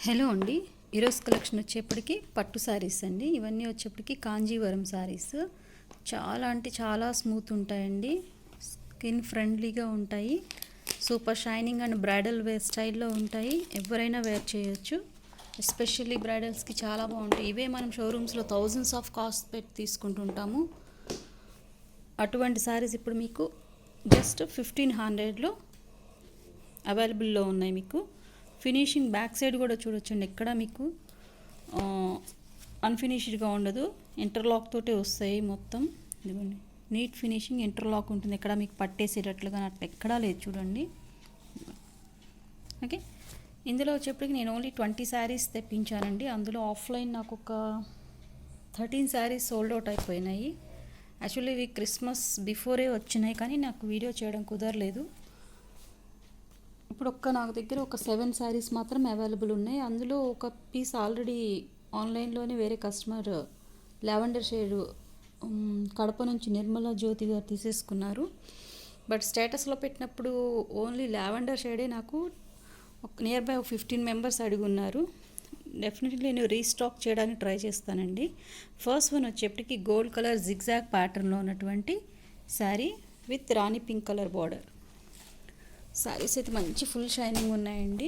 Hello అండి. ఈరోజు collection వచ్చేప్పటికి పట్టు శారీస్ అండి. ఇవన్నీ వచ్చేప్పటికి కాంజీవరం శారీస్. చాలా అంటే చాలా స్మూత్ ఉంటాయండి. స్కిన్ ఫ్రెండ్లీగా ఉంటాయి. Super shining and bridal wear స్టైల్లో ఉంటాయి. ఎవరైనా వేర్ చేయొచ్చు. ఎస్పెషల్లీ బ్రైడల్స్కి చాలా బాగుంటాయి. ఇవే మనం షోరూమ్స్లో థౌజండ్స్ ఆఫ్ కాస్ట్ పెట్టి తీసుకుంటుంటాము. అటువంటి శారీస్ ఇప్పుడు మీకు జస్ట్ 1500లో అవైలబుల్లో ఉన్నాయి. మీకు ఫినిషింగ్ బ్యాక్ సైడ్ కూడా చూడొచ్చండి. ఎక్కడ మీకు అన్ఫినిష్డ్గా ఉండదు. ఇంటర్లాక్ తోటే వస్తాయి మొత్తం. ఇదిగోండి, నీట్ ఫినిషింగ్ ఇంటర్లాక్ ఉంటుంది. ఎక్కడ మీకు పట్టేసేటట్లుగా అట్లా ఎక్కడా లేదు చూడండి. ఓకే, ఇందులో వచ్చేప్పటికి నేను ఓన్లీ 20 శారీస్ తెప్పించానండి. అందులో ఆఫ్లైన్ నాకు ఒక 13 శారీస్ సోల్డ్ అవుట్ అయిపోయినాయి. యాక్చువల్లీ ఇవి క్రిస్మస్ బిఫోరే వచ్చినాయి, కానీ నాకు వీడియో చేయడం కుదరలేదు. ఇప్పుడు నాకు దగ్గర ఒక 7 శారీస్ మాత్రం అవైలబుల్ ఉన్నాయి. అందులో ఒక పీస్ ఆల్రెడీ ఆన్లైన్లోనే వేరే కస్టమర్ లావెండర్ షేడ్ కడప నుంచి నిర్మలా జ్యోతి గారు తీసేసుకున్నారు. బట్ స్టేటస్లో పెట్టినప్పుడు ఓన్లీ లావెండర్ షేడే నాకు నియర్ బై 15 మెంబర్స్ అడిగి ఉన్నారు. డెఫినెట్లీ నేను రీస్టాక్ చేయడానికి ట్రై చేస్తానండి. ఫస్ట్ వన్ వచ్చేప్పటికి గోల్డ్ కలర్ జిగ్జాగ్ ప్యాటర్న్లో ఉన్నటువంటి sari with Rani pink colour border. Saris అయితే మంచి ఫుల్ షైనింగ్ ఉన్నాయండి.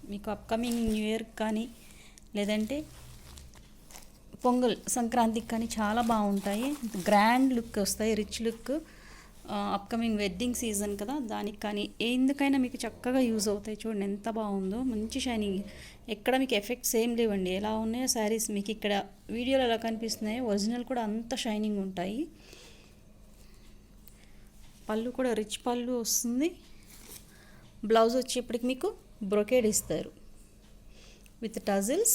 మీకు అప్కమింగ్ న్యూ ఇయర్ కానీ లేదంటే పొంగల్ సంక్రాంతికి కానీ చాలా బాగుంటాయి. గ్రాండ్ లుక్ వస్తాయి, rich look. Upcoming wedding season కదా, దానికి కానీ ఎందుకైనా మీకు చక్కగా యూజ్ అవుతాయి. చూడండి ఎంత బాగుందో, మంచి షైనింగ్. ఎక్కడ మీకు ఎఫెక్ట్స్ ఏం లేవండి. ఎలా ఉన్నాయో శారీస్ మీకు ఇక్కడ వీడియోలో ఎలా కనిపిస్తున్నాయో ఒరిజినల్ కూడా అంత షైనింగ్ ఉంటాయి. పళ్ళు కూడా రిచ్ పళ్ళు వస్తుంది. బ్లౌజ్ వచ్చేప్పటికి మీకు బ్రొకేడ్ ఇస్తారు with tassels,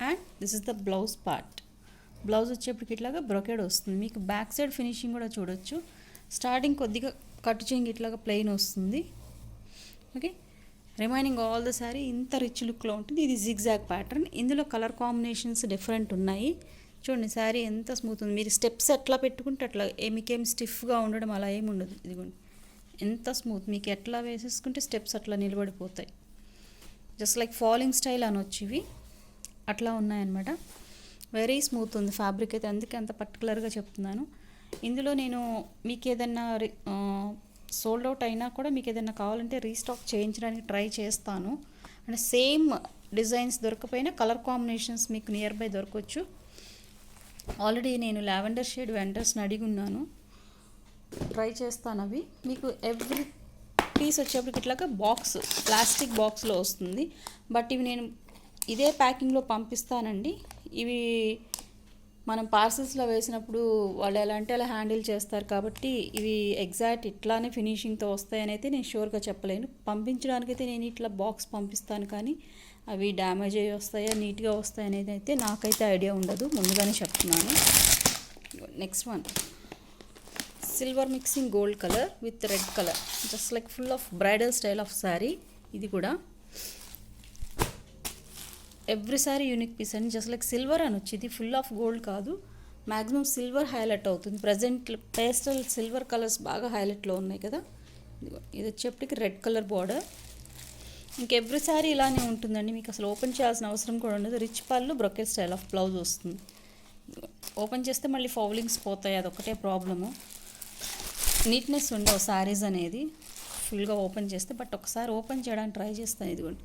and this is the blouse part. Blouse వచ్చేప్పటికి ఇట్లాగా బ్రొకేడ్ వస్తుంది. మీకు బ్యాక్ సైడ్ ఫినిషింగ్ కూడా చూడొచ్చు. స్టార్టింగ్ కొద్దిగా కట్ చేయింగ్ ఇట్లాగా ప్లెయిన్ వస్తుంది. Okay, remaining all the sari ఇంత రిచ్ లుక్లో ఉంటుంది. ఇది జిగ్జాగ్ ప్యాటర్న్. ఇందులో కలర్ కాంబినేషన్స్ డిఫరెంట్ ఉన్నాయి. చూడండి శారీ ఎంత స్మూత్ ఉంది. మీరు స్టెప్స్ ఎట్లా పెట్టుకుంటే అట్లా మీకేం స్టిఫ్గా ఉండడం అలా ఏమి ఉండదు. ఇదిగోండి ఎంత స్మూత్. మీకు ఎట్లా వేసేసుకుంటే స్టెప్స్ అట్లా నిలబడిపోతాయి. జస్ట్ లైక్ ఫాలింగ్ స్టైల్ అనొచ్చు. ఇవి అట్లా ఉన్నాయన్నమాట. వెరీ స్మూత్ ఉంది ఫ్యాబ్రిక్ అయితే, అందుకే అంత పర్టికులర్గా చెప్తున్నాను. ఇందులో నేను మీకు ఏదైనా సోల్డ్ అవుట్ అయినా కూడా మీకు ఏదైనా కావాలంటే రీస్టాక్ చేయించడానికి ట్రై చేస్తాను. అంటే సేమ్ డిజైన్స్ దొరకపోయినా కలర్ కాంబినేషన్స్ మీకు నియర్ బై దొరకవచ్చు. ఆల్రెడీ నేను లావెండర్ షేడ్ వెండర్స్ని అడిగి ఉన్నాను, ట్రై చేస్తాను. అవి మీకు ఎవ్రీ పీస్ వచ్చేప్పటికి ఇట్లాగా బాక్స్, ప్లాస్టిక్ బాక్స్లో వస్తుంది. బట్ ఇవి నేను ఇదే ప్యాకింగ్లో పంపిస్తానండి. ఇవి మనం పార్సల్స్లో వేసినప్పుడు వాళ్ళు ఎలా అంటే అలా హ్యాండిల్ చేస్తారు కాబట్టి ఇవి ఎగ్జాక్ట్ ఇట్లానే ఫినిషింగ్తో వస్తాయని అయితే నేను షూర్గా చెప్పలేను. పంపించడానికైతే నేను ఇట్లా బాక్స్ పంపిస్తాను, కానీ అవి డ్యామేజ్ అయ్యి వస్తాయా నీట్గా వస్తాయి అనేది అయితే నాకైతే ఐడియా ఉండదు, ముందుగానే చెప్తున్నాను. Next one silver mixing gold colour with red colour, just like full of bridal style of sari. ఇది కూడా ఎవ్రీ సారీ యూనిక్ పీస్ అండి. జస్ట్ లైక్ సిల్వర్ అని వచ్చి, ఇది ఫుల్ ఆఫ్ గోల్డ్ కాదు, మ్యాక్సిమం సిల్వర్ హైలైట్ అవుతుంది. ప్రజెంట్ పేస్టల్ సిల్వర్ కలర్స్ బాగా హైలైట్లో ఉన్నాయి కదా. ఇది వచ్చేప్పటికి రెడ్ కలర్ బార్డర్. ఇంక ఎవ్రీ సారీ ఇలానే ఉంటుందండి. మీకు అసలు ఓపెన్ చేయాల్సిన అవసరం కూడా ఉండదు. రిచ్ పళ్ళు, బ్రొకెట్ స్టైల్ ఆఫ్ బ్లౌజ్ వస్తుంది. ఓపెన్ చేస్తే మళ్ళీ ఫౌలింగ్స్ పోతాయి, అదొకటే ప్రాబ్లము. నీట్నెస్ ఉండవు శారీస్ అనేది ఫుల్గా ఓపెన్ చేస్తే. బట్ ఒకసారి ఓపెన్ చేయడానికి ట్రై చేస్తాను. ఇదిగోండి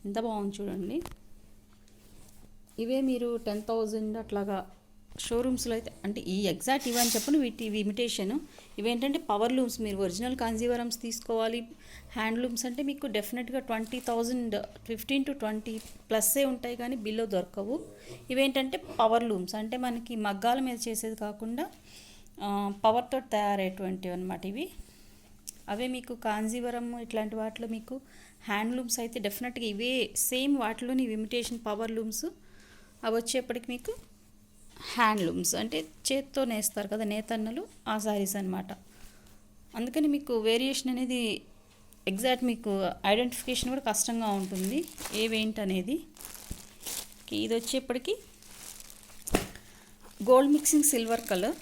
ఎంత బాగుంది చూడండి. ఇవే మీరు 10,000 అట్లాగా షోరూమ్స్లో అయితే, అంటే ఈ ఎగ్జాక్ట్ ఇవని చెప్పను, ఇవి ఇమిటేషన్. ఇవేంటంటే పవర్ లూమ్స్. మీరు ఒరిజినల్ కాంజీవరమ్స్ తీసుకోవాలి. హ్యాండ్లూమ్స్ అంటే మీకు డెఫినెట్గా 20,000, 15 to 20 ప్లస్సే ఉంటాయి, కానీ బిలో దొరకవు. ఇవేంటంటే పవర్ లూమ్స్, అంటే మనకి మగ్గాల మీద చేసేది కాకుండా పవర్తో తయారయ్యేటువంటివి అనమాట ఇవి. అవే మీకు కాంజీవరం ఇట్లాంటి వాటిలో మీకు హ్యాండ్లూమ్స్ అయితే డెఫినెట్గా ఇవే సేమ్ వాటిలోని ఇమిటేషన్ పవర్ లూమ్స్. అవి వచ్చేప్పటికి మీకు హ్యాండ్లూమ్స్ అంటే చేత్తో నేస్తారు కదా నేతన్నలు, ఆ శారీస్ అనమాట. అందుకని మీకు వేరియేషన్ అనేది ఎగ్జాక్ట్ మీకు ఐడెంటిఫికేషన్ కూడా కష్టంగా ఉంటుంది ఏవేంటి అనేది. ఇది వచ్చేప్పటికి గోల్డ్ మిక్సింగ్ సిల్వర్ కలర్.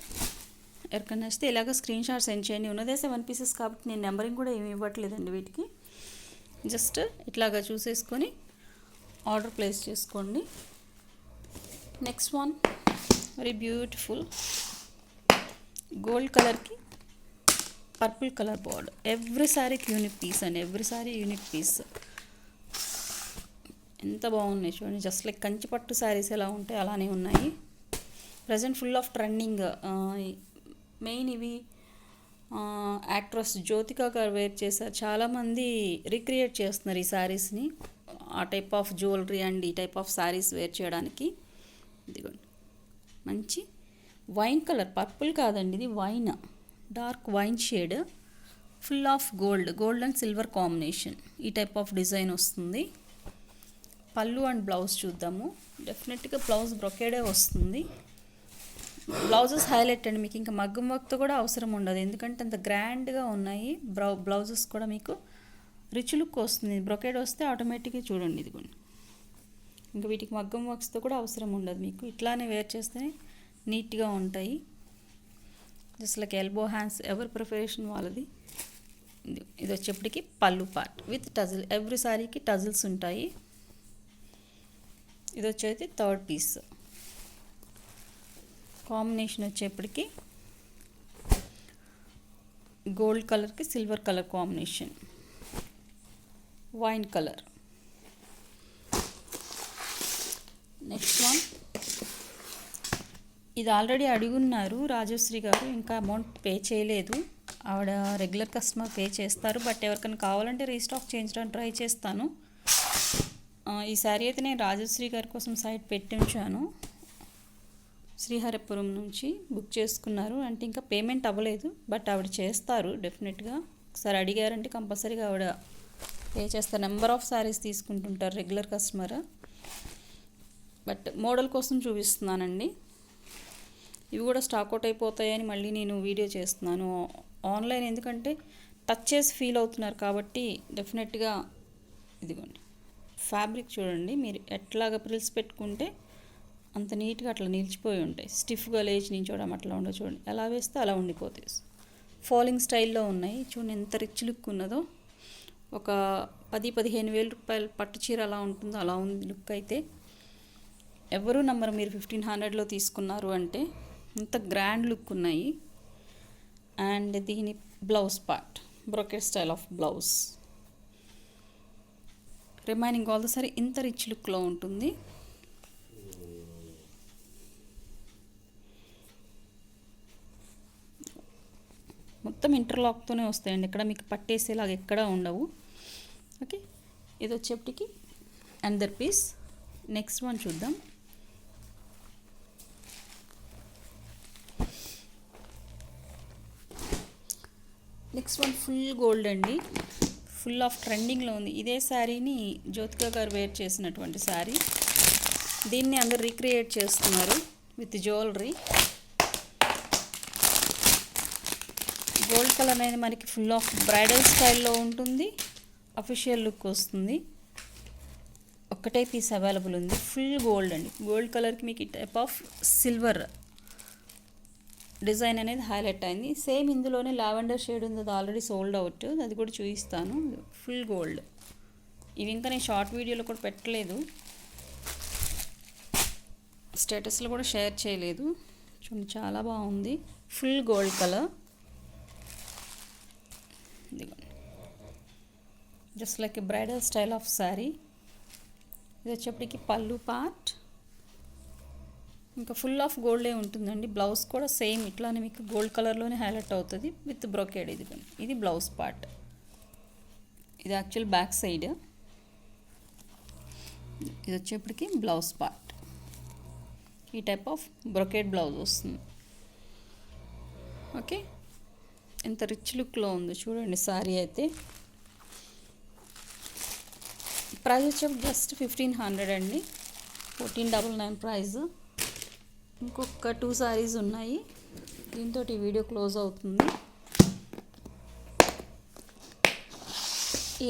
ఎవరికైనా వస్తే ఇలాగ స్క్రీన్ షాట్ సెండ్ చేయండి. ఉన్నదే 7 పీసెస్ కాబట్టి నేను నెంబరింగ్ కూడా ఏమి ఇవ్వట్లేదండి వీటికి. జస్ట్ ఇట్లాగా చూసేసుకొని ఆర్డర్ ప్లేస్ చేసుకోండి. Next one very beautiful gold కలర్కి పర్పుల్ కలర్ బార్డర్. ఎవ్రీ సారీకి యూనిక్ పీస్ అండి, ఎవ్రీ సారీ యూనిక్ పీస్. ఎంత బాగున్నాయి చూడండి, జస్ట్ లైక్ కంచిపట్టు శారీస్ ఎలా ఉంటాయి అలానే ఉన్నాయి. Present full of trending. Main ఇవి యాక్ట్రెస్ జ్యోతిక గారు వేర్ చేశారు. చాలామంది రీక్రియేట్ చేస్తున్నారు ఈ శారీస్ని, ఆ టైప్ ఆఫ్ జ్యువెలరీ అండ్ ఈ టైప్ ఆఫ్ శారీస్ వేర్ చేయడానికి. ఇదిగోండి మంచి వైన్ కలర్, పర్పుల్ కాదండి ఇది wine, dark wine shade, full of gold and silver combination. ఈ టైప్ ఆఫ్ డిజైన్ వస్తుంది. పళ్ళు అండ్ బ్లౌజ్ చూద్దాము. డెఫినెట్గా బ్లౌజ్ బ్రొకేడే వస్తుంది. బ్లౌజెస్ హైలైట్ అండి, మీకు ఇంకా మగ్గం వర్క్తో కూడా అవసరం ఉండదు, ఎందుకంటే అంత గ్రాండ్గా ఉన్నాయి. బ్లౌజెస్ కూడా మీకు రిచ్ లుక్ వస్తుంది. బ్రొకేడ్ వస్తే ఆటోమేటిక్గా చూడండి ఇదిగోండి, ఇంకా వీటికి మగ్గం వర్క్స్తో కూడా అవసరం ఉండదు. మీకు ఇట్లానే వేర్ చేస్తేనే నీట్గా ఉంటాయి. జస్ట్ లైక్ ఎల్బో హ్యాండ్స్, ఎవరి ప్రిపరేషన్ వాళ్ళది. ఇది వచ్చేప్పటికి పళ్ళు పార్ట్ విత్ టజిల్. ఎవ్రీ సారీకి టజిల్స్ ఉంటాయి. ఇది వచ్చేది థర్డ్ పీస్. కాంబినేషన్ వచ్చేప్పటికి గోల్డ్ కలర్కి silver colour combination, wine colour. Next one ఇది ఆల్రెడీ అడుగున్నారు రాజశ్రీ గారు, ఇంకా అమౌంట్ పే చేయలేదు. ఆవిడ రెగ్యులర్ కస్టమర్ పే చేస్తారు, బట్ ఎవరికైనా కావాలంటే రీస్టాక్ చేయించడానికి ట్రై చేస్తాను. ఈ శారీ అయితే నేను రాజశ్రీ గారి కోసం సైట్ పెట్టి ఉంచాను. శ్రీహరిపురం నుంచి బుక్ చేసుకున్నారు, అంటే ఇంకా పేమెంట్ అవ్వలేదు, బట్ ఆవిడ చేస్తారు డెఫినెట్గా. ఒకసారి అడిగారంటే కంపల్సరీగా ఆవిడ పే చేస్తారు. నెంబర్ ఆఫ్ శారీస్ తీసుకుంటుంటారు రెగ్యులర్ కస్టమర్. బట్ మోడల్ కోసం చూపిస్తున్నానండి. ఇవి కూడా స్టాక్ అవుట్ అయిపోతాయని మళ్ళీ నేను వీడియో చేస్తున్నాను ఆన్లైన్, ఎందుకంటే టచ్ చేసి ఫీల్ అవుతున్నారు కాబట్టి. డెఫినెట్గా ఇదిగోండి ఫ్యాబ్రిక్ చూడండి, మీరు ఎట్లాగా ప్రిల్స్ పెట్టుకుంటే అంత నీట్గా అట్లా నిలిచిపోయి ఉంటాయి. స్టిఫ్గా లేచి నించోవడం అట్లా ఉండదు చూడండి, ఎలా వేస్తే అలా ఉండిపోతాయి. ఫాలింగ్ స్టైల్లో ఉన్నాయి చూడండి, ఎంత రిచ్ లుక్ ఉన్నదో. ఒక 10-15 వేల రూపాయలు పట్టు చీర అలా ఉంటుందో అలా ఉంది లుక్ అయితే. ఎవరు నమ్మరు మీరు 1500లో తీసుకున్నారు అంటే, అంత గ్రాండ్ లుక్ ఉన్నాయి. అండ్ దీని blouse part brocade style of blouse. Remaining all the sorry ఇంత రిచ్ లుక్లో ఉంటుంది. మొత్తం ఇంటర్లాక్తోనే వస్తాయండి, ఇక్కడ మీకు పట్టేసేలాగా ఎక్కడా ఉండవు. ఓకే, ఇది వచ్చేప్పటికి అండర్ పీస్. నెక్స్ట్ వన్ చూద్దాం. నెక్స్ట్ వన్ ఫుల్ గోల్డ్ అండి, ఫుల్ ఆఫ్ ట్రెండింగ్లో ఉంది. ఇదే శారీని జ్యోతిక గారు వేర్ చేసినటువంటి శారీ. దీన్ని అందరు రీక్రియేట్ చేస్తున్నారు విత్ జ్యువెలరీ. గోల్డ్ కలర్ అనేది మనకి ఫుల్ ఆఫ్ బ్రైడల్ స్టైల్లో ఉంటుంది. అఫీషియల్ లుక్ వస్తుంది. ఒక్కటే పీస్ అవైలబుల్ ఉంది. ఫుల్ గోల్డ్ అండి, గోల్డ్ కలర్కి మీకు ఈ టైప్ ఆఫ్ సిల్వర్ డిజైన్ అనేది హైలైట్ అయింది. సేమ్ ఇందులోనే లావెండర్ షేడ్ ఉంది, అది ఆల్రెడీ సోల్డ్ అవుట్, అది కూడా చూపిస్తాను. Full gold. ఇవి ఇంకా నేను షార్ట్ వీడియోలో కూడా పెట్టలేదు, స్టేటస్లో కూడా షేర్ చేయలేదు. చూడండి చాలా బాగుంది, ఫుల్ గోల్డ్ కలర్. ఇదిగోండి just like A bridal style of sari. ఇది వచ్చేప్పటికి పళ్ళు పార్ట్, ఇంకా ఫుల్ ఆఫ్ గోల్డే ఉంటుందండి. బ్లౌజ్ కూడా సేమ్ ఇట్లానే మీకు గోల్డ్ కలర్లోనే హైలైట్ అవుతుంది విత్ బ్రోకేడ్. ఇది బ్లౌజ్ పార్ట్. ఇది యాక్చువల్ బ్యాక్ సైడ్. ఇది వచ్చేప్పటికి బ్లౌజ్ పార్ట్. ఈ టైప్ ఆఫ్ బ్రోకేడ్ బ్లౌజ్ వస్తుంది. ఓకే, ఎంత రిచ్ లుక్లో ఉందో చూడండి శారీ అయితే. ప్రైస్ వచ్చేసి జస్ట్ 1500 అండి, 1499 ప్రైస్. ఇంకొక 2 సారీస్ ఉన్నాయి, దీంతో ఈ వీడియో క్లోజ్ అవుతుంది.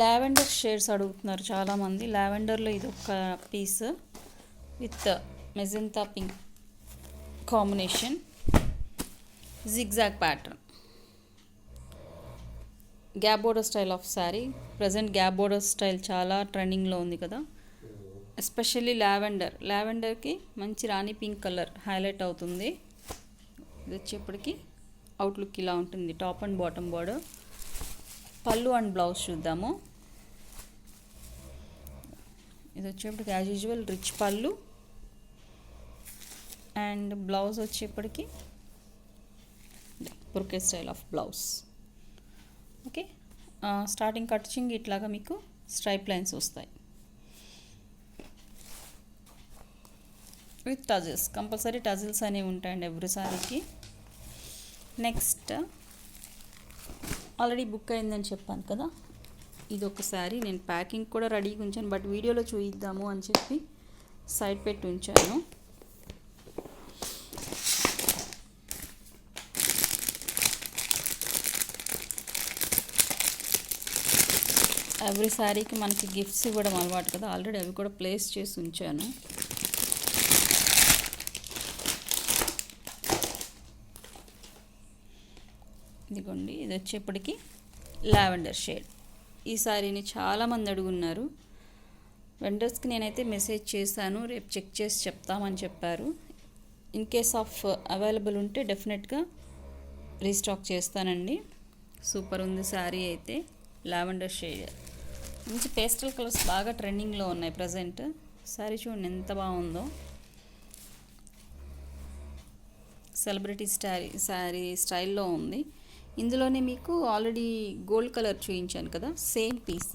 లావెండర్ షేడ్స్ అడుగుతున్నారు చాలామంది. లావెండర్లో ఇది ఒక piece with magenta pink combination, zigzag pattern, gap border style of sari. Present gap border style చాలా ట్రెండింగ్లో ఉంది కదా. ఎస్పెషల్లీ లావెండర్కి మంచి రాణి పింక్ కలర్ హైలైట్ అవుతుంది. ఇది వచ్చేప్పటికి అవుట్లుక్ ఇలా ఉంటుంది. Top and bottom border. పళ్ళు అండ్ బ్లౌజ్ చూద్దాము. ఇది వచ్చేప్పటికి యాజ్ యూజువల్ రిచ్ పళ్ళు అండ్ బ్లౌజ్ వచ్చేప్పటికి brocade style of blouse. Okay, starting cutting ఇట్లాగా మీకు స్ట్రైప్ లైన్స్ వస్తాయి విత్ టజిల్స్. కంపల్సరీ టజిల్స్ అనేవి ఉంటాయండి ఎవ్రీ సారీకి. నెక్స్ట్ ఆల్రెడీ బుక్ అయిందని చెప్పాను కదా, ఇది ఒక శారీ. నేను ప్యాకింగ్ కూడా రెడీగా ఉంచాను, బట్ వీడియోలో చూయిద్దాము అని చెప్పి సైడ్ పెట్టి ఉంచాను. ఎవ్రీ శారీకి మనకి గిఫ్ట్స్ ఇవ్వడం అలవాటు కదా, ఆల్రెడీ అవి కూడా ప్లేస్ చేసి ఉంచాను. ఇదిగోండి, ఇది వచ్చేప్పటికి లావెండర్ షేడ్. ఈ శారీని చాలామంది అడుగున్నారు. వెండర్స్కి నేనైతే మెసేజ్ చేశాను, రేపు చెక్ చేసి చెప్తామని చెప్పారు. ఇన్ కేస్ ఆఫ్ అవైలబుల్ ఉంటే డెఫినెట్గా రీస్టాక్ చేస్తానండి. సూపర్ ఉంది శారీ అయితే. లావెండర్ షేడ్, మంచి పేస్టల్ కలర్స్ బాగా ట్రెండింగ్లో ఉన్నాయి ప్రజెంట్. శారీ చూడండి ఎంత బాగుందో. సెలబ్రిటీ శారీ స్టైల్లో ఉంది. ఇందులోనే మీకు ఆల్రెడీ గోల్డ్ కలర్ చూపించాను కదా, same piece,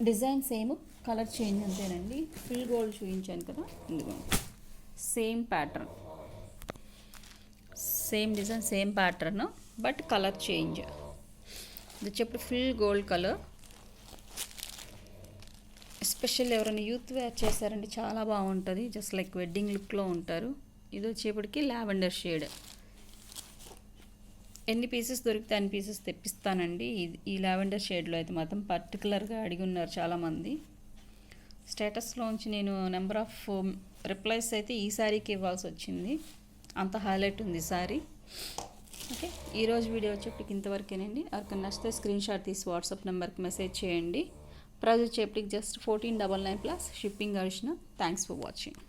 design same, colour change అంతేనండి. ఫుల్ గోల్డ్ చూపించాను కదా, ఇదిగోండి same pattern, same design, same pattern, but colour change. ఇది చెప్పి ఫుల్ గోల్డ్ కలర్. ఎస్పెషల్లీ ఎవరైనా యూత్ వేర్ చేశారంటే చాలా బాగుంటుంది, జస్ట్ లైక్ వెడ్డింగ్ లుక్లో ఉంటారు. ఇది వచ్చేప్పటికి లావెండర్ షేడ్. ఎన్ని పీసెస్ దొరికితే అన్ని పీసెస్ తెప్పిస్తానండి. ఈ లావెండర్ షేడ్లో అయితే మాత్రం పర్టికులర్గా అడిగి ఉన్నారు చాలామంది. స్టేటస్లోంచి నేను నెంబర్ ఆఫ్ రిప్లైస్ అయితే ఈ శారీకి ఇవ్వాల్సి వచ్చింది, అంత హైలైట్ ఉంది శారీ. ఓకే, ఈరోజు వీడియో వచ్చేప్పటికి ఇంతవరకేనండి. ఎవరికైనా నచ్చితే స్క్రీన్ షాట్ తీసి వాట్సాప్ నెంబర్కి మెసేజ్ చేయండి. ప్రైస్ వచ్చేప్పటికి just 1499 plus shipping additional. Thanks for watching.